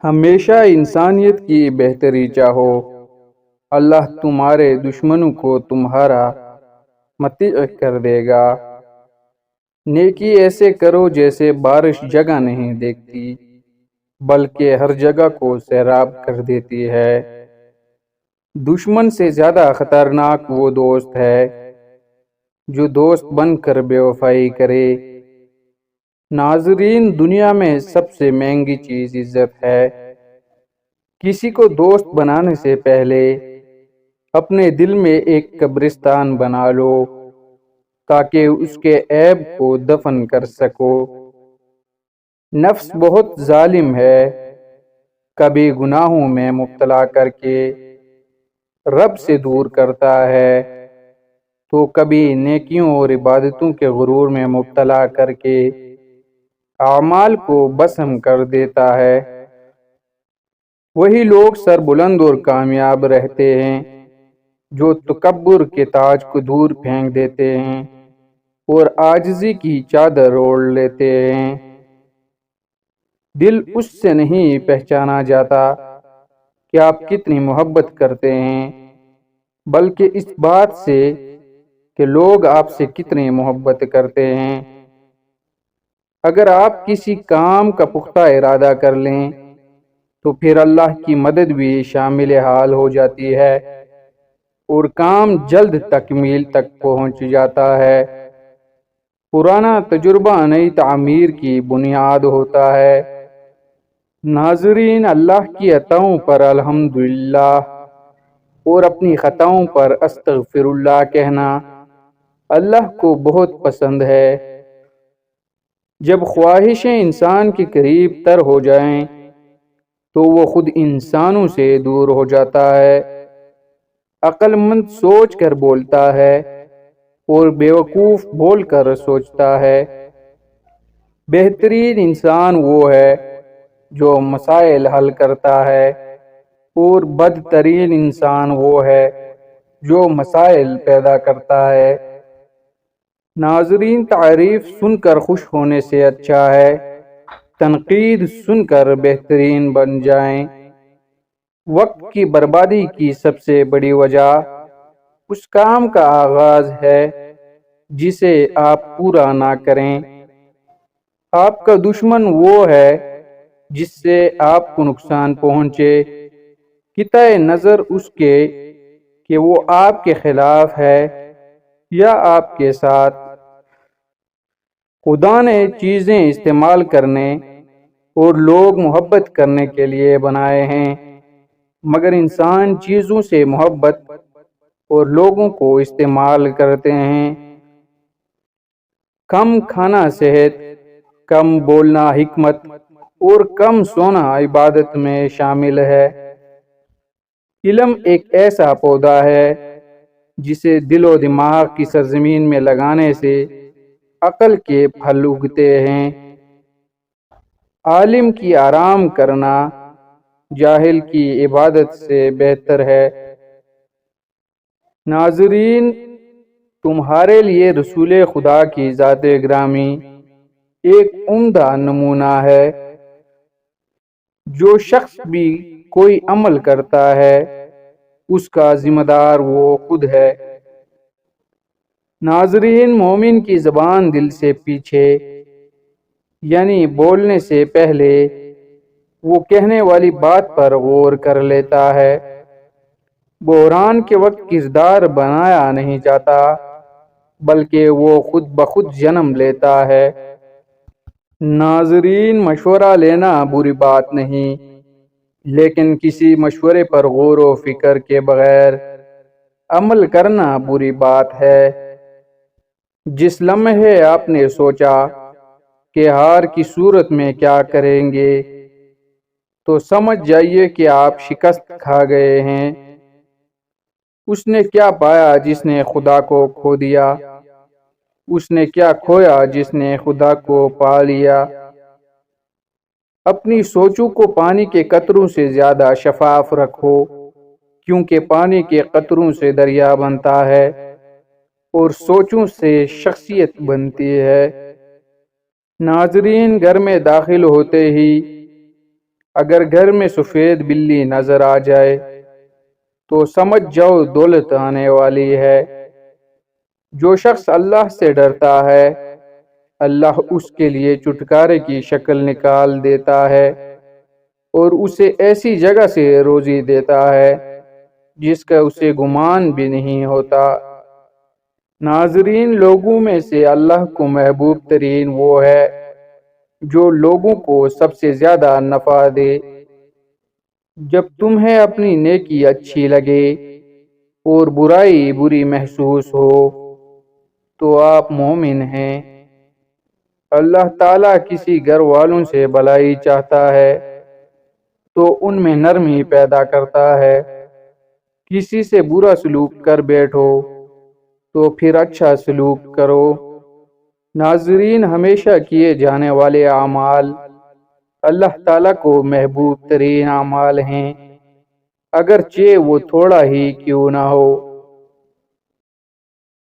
ہمیشہ انسانیت کی بہتری چاہو، اللہ تمہارے دشمنوں کو تمہارا مطیع کر دے گا۔ نیکی ایسے کرو جیسے بارش جگہ نہیں دیکھتی بلکہ ہر جگہ کو سیراب کر دیتی ہے۔ دشمن سے زیادہ خطرناک وہ دوست ہے جو دوست بن کر بے وفائی کرے۔ ناظرین، دنیا میں سب سے مہنگی چیز عزت ہے۔ کسی کو دوست بنانے سے پہلے اپنے دل میں ایک قبرستان بنا لو تاکہ اس کے عیب کو دفن کر سکو۔ نفس بہت ظالم ہے، کبھی گناہوں میں مبتلا کر کے رب سے دور کرتا ہے تو کبھی نیکیوں اور عبادتوں کے غرور میں مبتلا کر کے اعمال کو بسم کر دیتا ہے۔ وہی لوگ سر بلند اور کامیاب رہتے ہیں جو تکبر کے تاج کو دور پھینک دیتے ہیں اور عاجزی کی چادر اوڑھ لیتے ہیں۔ دل اس سے نہیں پہچانا جاتا کہ آپ کتنی محبت کرتے ہیں، بلکہ اس بات سے کہ لوگ آپ سے کتنی محبت کرتے ہیں۔ اگر آپ کسی کام کا پختہ ارادہ کر لیں تو پھر اللہ کی مدد بھی شامل حال ہو جاتی ہے اور کام جلد تکمیل تک پہنچ جاتا ہے۔ پرانا تجربہ نئی تعمیر کی بنیاد ہوتا ہے۔ ناظرین، اللہ کی عطاؤں پر الحمدللہ اور اپنی خطاؤں پر استغفر اللہ کہنا اللہ کو بہت پسند ہے۔ جب خواہشیں انسان کے قریب تر ہو جائیں تو وہ خود انسانوں سے دور ہو جاتا ہے۔ عقل مند سوچ کر بولتا ہے اور بیوقوف بول کر سوچتا ہے۔ بہترین انسان وہ ہے جو مسائل حل کرتا ہے اور بدترین انسان وہ ہے جو مسائل پیدا کرتا ہے۔ ناظرین، تعریف سن کر خوش ہونے سے اچھا ہے تنقید سن کر بہترین بن جائیں۔ وقت کی بربادی کی سب سے بڑی وجہ اس کام کا آغاز ہے جسے آپ پورا نہ کریں۔ آپ کا دشمن وہ ہے جس سے آپ کو نقصان پہنچے، قطع نظر اس کے کہ وہ آپ کے خلاف ہے یا آپ کے ساتھ۔ خدا نے چیزیں استعمال کرنے اور لوگ محبت کرنے کے لیے بنائے ہیں، مگر انسان چیزوں سے محبت اور لوگوں کو استعمال کرتے ہیں۔ کم کھانا صحت، کم بولنا حکمت اور کم سونا عبادت میں شامل ہے۔ علم ایک ایسا پودا ہے جسے دل و دماغ کی سرزمین میں لگانے سے عقل کے پھل اگتے ہیں۔ عالم کی آرام کرنا جاہل کی عبادت سے بہتر ہے۔ ناظرین، تمہارے لیے رسول خدا کی ذات گرامی ایک عمدہ نمونہ ہے۔ جو شخص بھی کوئی عمل کرتا ہے اس کا ذمہ دار وہ خود ہے۔ ناظرین، مومن کی زبان دل سے پیچھے یعنی بولنے سے پہلے وہ کہنے والی بات پر غور کر لیتا ہے۔ بحران کے وقت کردار بنایا نہیں جاتا بلکہ وہ خود بخود جنم لیتا ہے۔ ناظرین، مشورہ لینا بری بات نہیں، لیکن کسی مشورے پر غور و فکر کے بغیر عمل کرنا بری بات ہے۔ جس لمحے آپ نے سوچا کہ ہار کی صورت میں کیا کریں گے تو سمجھ جائیے کہ آپ شکست کھا گئے ہیں۔ اس نے کیا پایا جس نے خدا کو کھو دیا؟ اس نے کیا کھویا جس نے خدا کو پا لیا؟ اپنی سوچوں کو پانی کے قطروں سے زیادہ شفاف رکھو، کیونکہ پانی کے قطروں سے دریا بنتا ہے اور سوچوں سے شخصیت بنتی ہے۔ ناظرین، گھر میں داخل ہوتے ہی اگر گھر میں سفید بلی نظر آ جائے تو سمجھ جاؤ دولت آنے والی ہے۔ جو شخص اللہ سے ڈرتا ہے اللہ اس کے لیے چھٹکارے کی شکل نکال دیتا ہے اور اسے ایسی جگہ سے روزی دیتا ہے جس کا اسے گمان بھی نہیں ہوتا۔ ناظرین، لوگوں میں سے اللہ کو محبوب ترین وہ ہے جو لوگوں کو سب سے زیادہ نفع دے۔ جب تمہیں اپنی نیکی اچھی لگے اور برائی بری محسوس ہو تو آپ مومن ہیں۔ اللہ تعالیٰ کسی گھر والوں سے بھلائی چاہتا ہے تو ان میں نرمی پیدا کرتا ہے، کسی سے برا سلوک کر بیٹھو تو پھر اچھا سلوک کرو۔ ناظرین، ہمیشہ کیے جانے والے اعمال اللہ تعالیٰ کو محبوب ترین اعمال ہیں، اگرچہ وہ تھوڑا ہی کیوں نہ ہو۔